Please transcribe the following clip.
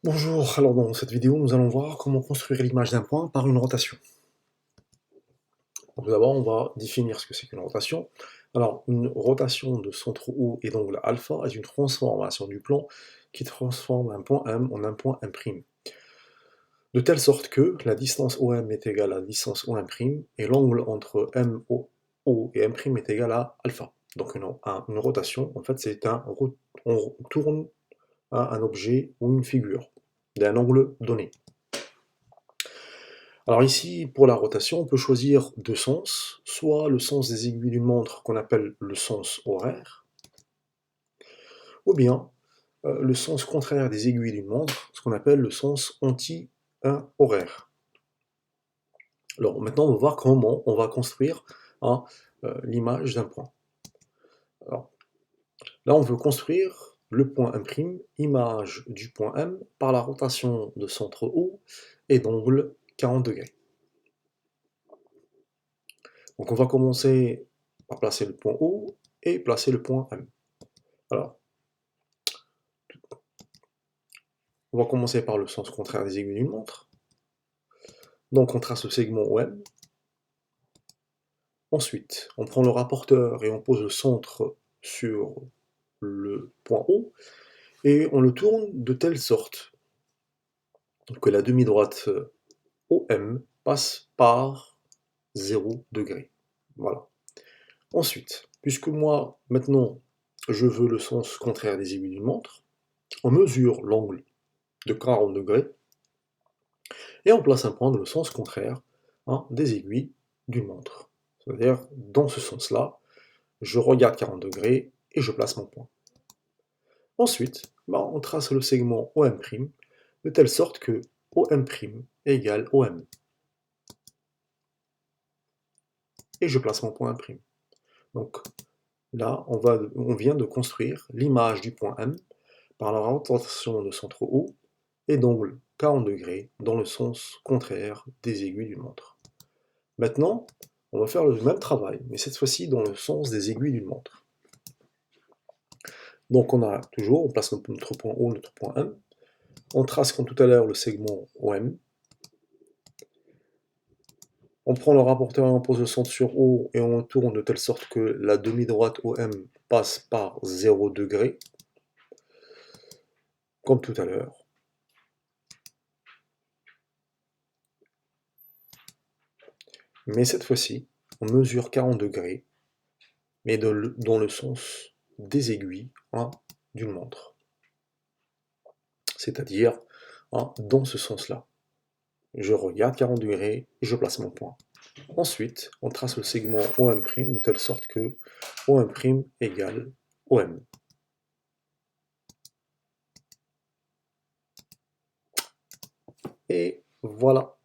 Bonjour, alors dans cette vidéo, nous allons voir comment construire l'image d'un point par une rotation. Tout d'abord, on va définir ce que c'est qu'une rotation. Alors, une rotation de centre O et d'angle alpha est une transformation du plan qui transforme un point M en un point M', de telle sorte que la distance OM est égale à la distance OM' et l'angle entre MO et M' est égal à alpha. Donc une rotation, en fait, c'est on tourne un objet ou une figure d'un angle donné. Alors ici, pour la rotation, on peut choisir deux sens, soit le sens des aiguilles d'une montre qu'on appelle le sens horaire, ou bien le sens contraire des aiguilles d'une montre, ce qu'on appelle le sens anti-horaire. Alors maintenant, on va voir comment on va construire l'image d'un point. Alors, là, on veut construire le point M', image du point M, par la rotation de centre O et d'angle 40 degrés. Donc on va commencer par placer le point O et placer le point M. Alors, on va commencer par le sens contraire des aiguilles d'une montre. Donc on trace le segment OM. Ensuite, on prend le rapporteur et on pose le centre sur le point O et on le tourne de telle sorte que la demi-droite OM passe par 0 degré. Voilà. Ensuite, puisque moi, maintenant, je veux le sens contraire des aiguilles d'une montre, on mesure l'angle de 40 degrés et on place un point dans le sens contraire des aiguilles d'une montre. C'est-à-dire, dans ce sens-là, je regarde 40 degrés et je place mon point. Ensuite, on trace le segment OM' de telle sorte que OM' égale OM. Et je place mon point M'. Donc là, on vient de construire l'image du point M par la rotation de centre O et d'angle 40 degrés dans le sens contraire des aiguilles d'une montre. Maintenant, on va faire le même travail, mais cette fois-ci dans le sens des aiguilles d'une montre. Donc on place notre point O, notre point M, on trace comme tout à l'heure le segment OM, on prend le rapporteur et on pose le centre sur O et on le tourne de telle sorte que la demi-droite OM passe par 0 degré, comme tout à l'heure. Mais cette fois-ci, on mesure 40 degrés, mais dans le sens des aiguilles d'une montre. C'est-à-dire dans ce sens-là. Je regarde 40 degrés et je place mon point. Ensuite, on trace le segment OM' de telle sorte que OM' égale OM. Et voilà.